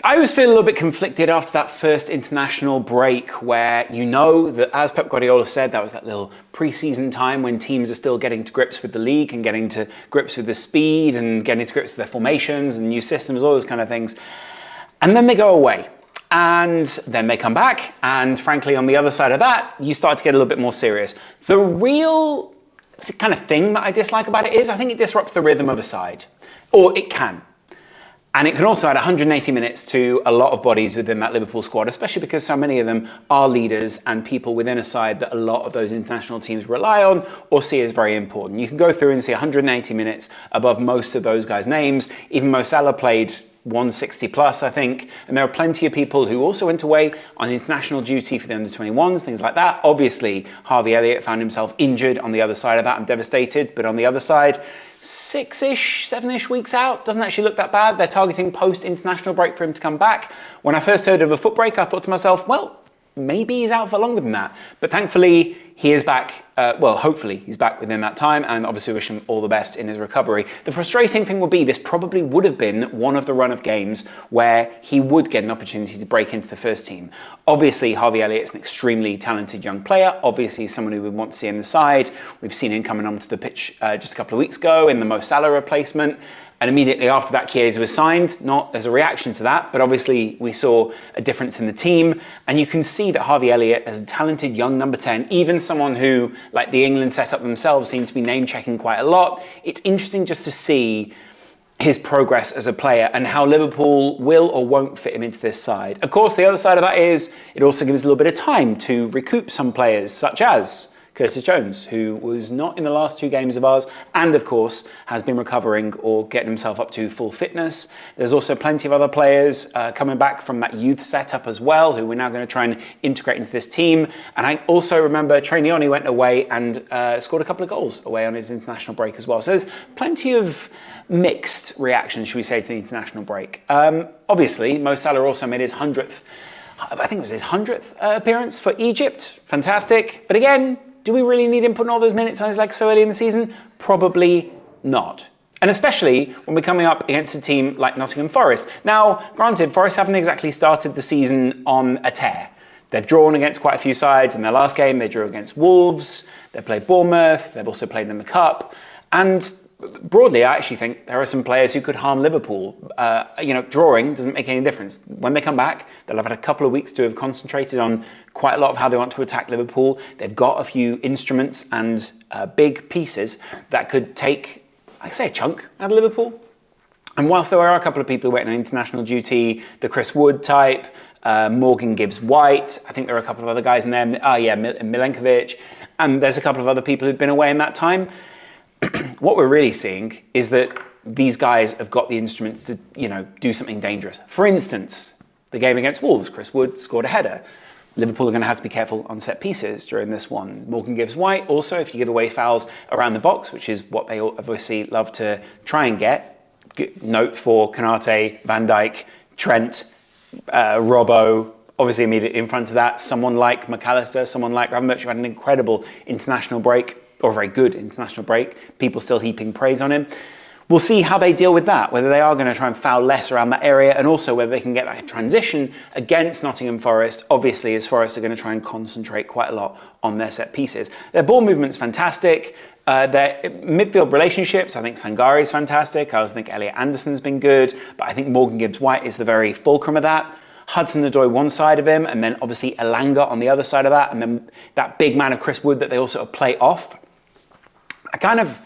I always feel a little bit conflicted after that first international break where you know that, as Pep Guardiola said, that was that little pre-season time when teams are still getting to grips with the league and getting to grips with the speed and getting to grips with their formations and new systems, all those kind of things. And then they go away. And then they come back. And frankly, on the other side of that, you start to get a little bit more serious. The real kind of thing that I dislike about it is I think it disrupts the rhythm of a side. Or it can. And it can also add 180 minutes to a lot of bodies within that Liverpool squad, especially because so many of them are leaders and people within a side that a lot of those international teams rely on or see as very important. You can go through and see 180 minutes above most of those guys' names. Even Mo Salah played 160 plus, I think. And there are plenty of people who also went away on international duty for the under-21s, things like that. Obviously, Harvey Elliott found himself injured on the other side of that. I'm devastated. But on the other side, 6-ish, 7-ish weeks out, doesn't actually look that bad. They're targeting post-international break for him to come back. When I first heard of a foot break, I thought to myself, well, maybe he's out for longer than that. But thankfully, he is back. Hopefully he's back within that time, and obviously wish him all the best in his recovery. The frustrating thing would be this probably would have been one of the run of games where he would get an opportunity to break into the first team. Obviously, Harvey Elliott's an extremely talented young player. Obviously, someone who we want to see in the side. We've seen him coming onto the pitch just a couple of weeks ago in the Mo Salah replacement. And immediately after that, Chiesa was signed, not as a reaction to that, but obviously we saw a difference in the team. And you can see that Harvey Elliott, as a talented young number 10, even someone who, like the England setup themselves, seem to be name-checking quite a lot. It's interesting just to see his progress as a player and how Liverpool will or won't fit him into this side. Of course, the other side of that is it also gives a little bit of time to recoup some players, such as Curtis Jones, who was not in the last 2 games of ours and, of course, has been recovering or getting himself up to full fitness. There's also plenty of other players coming back from that youth setup as well, who we're now going to try and integrate into this team. And I also remember Trainioni went away and scored a couple of goals away on his international break as well. So there's plenty of mixed reactions, should we say, to the international break. Obviously, Mo Salah also made his 100th, I think it was his 100th appearance for Egypt. Fantastic. But again, do we really need him putting all those minutes on his legs so early in the season? Probably not. And especially when we're coming up against a team like Nottingham Forest. Now, granted, Forest haven't exactly started the season on a tear. They've drawn against quite a few sides. In their last game, they drew against Wolves. They played Bournemouth. They've also played in the Cup. And broadly, I actually think there are some players who could harm Liverpool. Drawing doesn't make any difference. When they come back, they'll have had a couple of weeks to have concentrated on quite a lot of how they want to attack Liverpool. They've got a few instruments and big pieces that could take, I'd say, a chunk out of Liverpool. And whilst there are a couple of people who went on international duty, the Chris Wood type, Morgan Gibbs-White, I think there are a couple of other guys in there, Milenkovic, and there's a couple of other people who've been away in that time. What we're really seeing is that these guys have got the instruments to, do something dangerous. For instance, the game against Wolves, Chris Wood scored a header. Liverpool are going to have to be careful on set pieces during this one. Morgan Gibbs-White, also, if you give away fouls around the box, which is what they obviously love to try and get. Note for Konate, Van Dijk, Trent, Robbo. Obviously, immediately in front of that, someone like McAllister, someone like Ravenberch, who had an incredible international break, or a very good international break. People still heaping praise on him. We'll see how they deal with that, whether they are going to try and foul less around that area, and also whether they can get that transition against Nottingham Forest, obviously, as Forest are going to try and concentrate quite a lot on their set pieces. Their ball movement's fantastic. Their midfield relationships, I think Sangari's fantastic. I also think Elliot Anderson's been good, but I think Morgan Gibbs-White is the very fulcrum of that. Hudson-Odoi one side of him, and then obviously Elanga on the other side of that, and then that big man of Chris Wood that they also play off. I kind of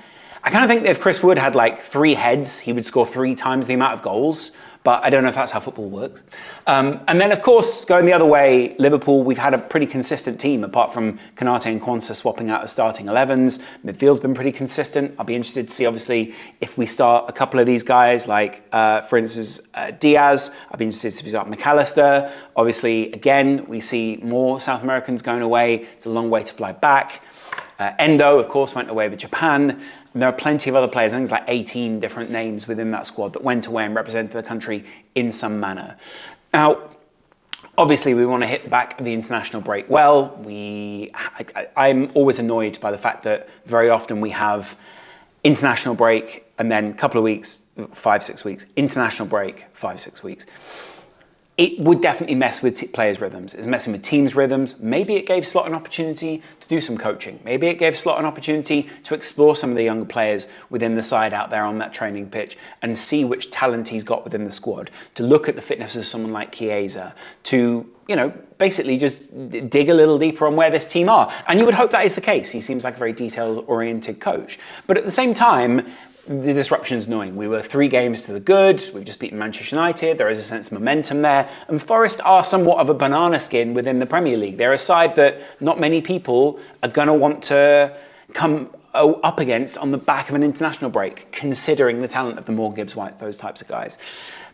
think that if Chris Wood had like 3 heads, he would score 3 times the amount of goals. But I don't know if that's how football works. And then, of course, going the other way, Liverpool, we've had a pretty consistent team, apart from Konate and Quansah swapping out of starting 11s. Midfield's been pretty consistent. I'll be interested to see, obviously, if we start a couple of these guys, like, for instance, Diaz. I'll be interested to see if we start McAllister. Obviously, again, we see more South Americans going away. It's a long way to fly back. Endo, of course, went away with Japan. And there are plenty of other players, I think it's like 18 different names within that squad that went away and represented the country in some manner. Now, obviously, we want to hit the back of the international break well. I'm always annoyed by the fact that very often we have international break and then a couple of weeks, 5-6 weeks, international break, 5-6 weeks. it would definitely mess with players' rhythms. It's messing with teams' rhythms. Maybe it gave Slot an opportunity to do some coaching. Maybe it gave Slot an opportunity to explore some of the younger players within the side out there on that training pitch and see which talent he's got within the squad, to look at the fitness of someone like Chiesa, to, you know, basically just dig a little deeper on where this team are. And you would hope that is the case. He seems like a very detail-oriented coach. But at the same time, the disruption is annoying. We were 3 games to the good. We've just beaten Manchester United. There is a sense of momentum there. And Forest are somewhat of a banana skin within the Premier League. They're a side that not many people are going to want to come up against on the back of an international break, considering the talent of the Moore, Gibbs, White, those types of guys.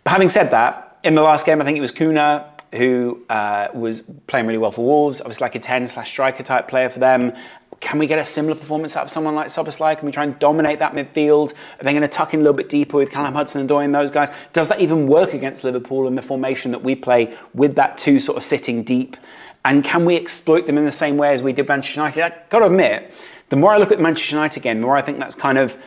But having said that, in the last game, I think it was Kuna who was playing really well for Wolves. Obviously like a 10/striker type player for them. Can we get a similar performance out of someone like Szoboszlai? Can we try and dominate that midfield? Are they going to tuck in a little bit deeper with Callum Hudson-Odoi and those guys? Does that even work against Liverpool in the formation that we play with that 2 sort of sitting deep? And can we exploit them in the same way as we did Manchester United? I've got to admit, the more I look at Manchester United game, the more I think that's kind of,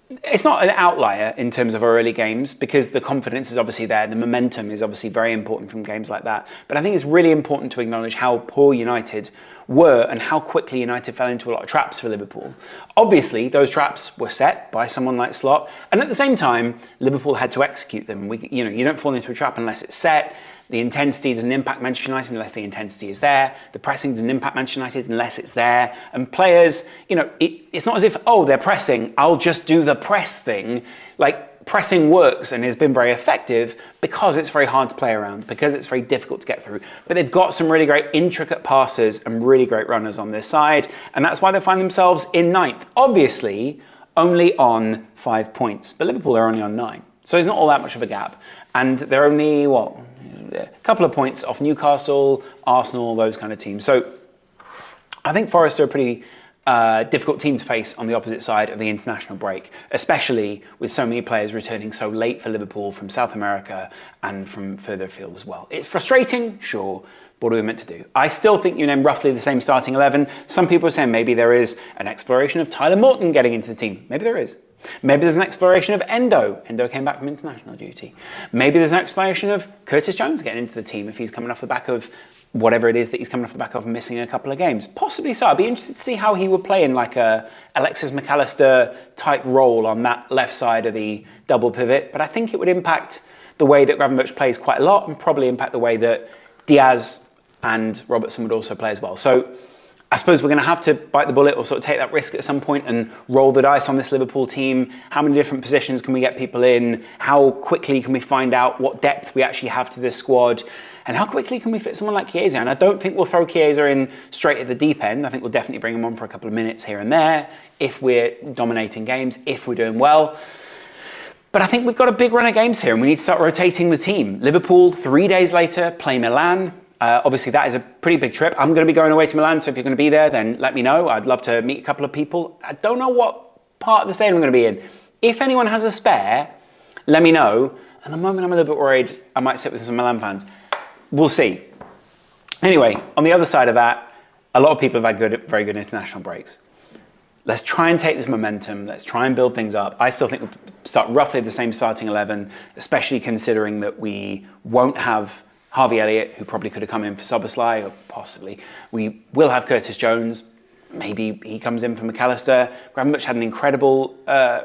it's not an outlier in terms of our early games, because the confidence is obviously there. The momentum is obviously very important from games like that. But I think it's really important to acknowledge how poor United were and how quickly United fell into a lot of traps for Liverpool. Obviously, those traps were set by someone like Slot, and at the same time, Liverpool had to execute them. You don't fall into a trap unless it's set. The intensity doesn't impact Manchester United unless the intensity is there. The pressing doesn't impact Manchester United unless it's there. And players, it's not as if, oh, they're pressing, I'll just do the press thing. Like, pressing works and has been very effective because it's very hard to play around, because it's very difficult to get through. But they've got some really great intricate passes and really great runners on this side, and that's why they find themselves in 9th. Obviously, only on 5 points, but Liverpool are only on 9. So there's not all that much of a gap. And they're only, a couple of points off Newcastle, Arsenal, those kind of teams. So I think Forest are a pretty difficult team to face on the opposite side of the international break, especially with so many players returning so late for Liverpool from South America and from further afield as well. It's frustrating, sure, but what are we meant to do? I still think you name roughly the same starting 11. Some people are saying maybe there is an exploration of Tyler Morton getting into the team. Maybe there is. Maybe there's an exploration of Endo. Endo came back from international duty. Maybe there's an exploration of Curtis Jones getting into the team if he's coming off the back of whatever it is that he's coming off the back of, missing a couple of games. Possibly so. I'd be interested to see how he would play in like a Alexis McAllister type role on that left side of the double pivot. But I think it would impact the way that Gravenberch plays quite a lot, and probably impact the way that Diaz and Robertson would also play as well. So I suppose we're going to have to bite the bullet or sort of take that risk at some point and roll the dice on this Liverpool team. How many different positions can we get people in? How quickly can we find out what depth we actually have to this squad? And how quickly can we fit someone like Chiesa? And I don't think we'll throw Chiesa in straight at the deep end. I think we'll definitely bring him on for a couple of minutes here and there if we're dominating games, if we're doing well. But I think we've got a big run of games here and we need to start rotating the team. Liverpool, 3 days later, play Milan. Obviously, that is a pretty big trip. I'm going to be going away to Milan, so if you're going to be there, then let me know. I'd love to meet a couple of people. I don't know what part of the stadium I'm going to be in. If anyone has a spare, let me know. At the moment, I'm a little bit worried I might sit with some Milan fans. We'll see. Anyway, on the other side of that, a lot of people have had very good international breaks. Let's try and take this momentum. Let's try and build things up. I still think we'll start roughly the same starting 11, especially considering that we won't have Harvey Elliott, who probably could have come in for Szoboszlai, or possibly. We will have Curtis Jones. Maybe he comes in for McAllister. Gravenberch had an incredible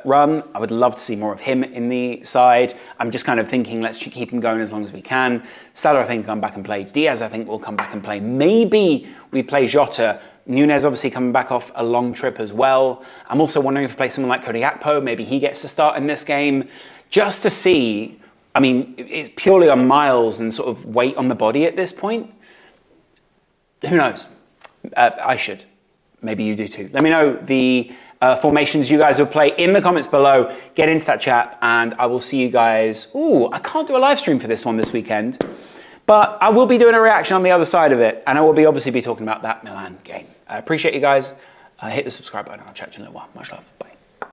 run. I would love to see more of him in the side. I'm just kind of thinking, let's keep him going as long as we can. Salah, I think, will come back and play. Diaz, I think, will come back and play. Maybe we play Jota. Nunez obviously coming back off a long trip as well. I'm also wondering if we play someone like Cody Gakpo. Maybe he gets to start in this game. Just to see, I mean, it's purely on miles and sort of weight on the body at this point. Who knows? I should. Maybe you do too. Let me know the formations you guys will play in the comments below. Get into that chat and I will see you guys. Ooh, I can't do a live stream for this one this weekend, but I will be doing a reaction on the other side of it. And I will obviously be talking about that Milan game. I appreciate you guys. Hit the subscribe button. I'll chat to you in a little while. Much love. Bye.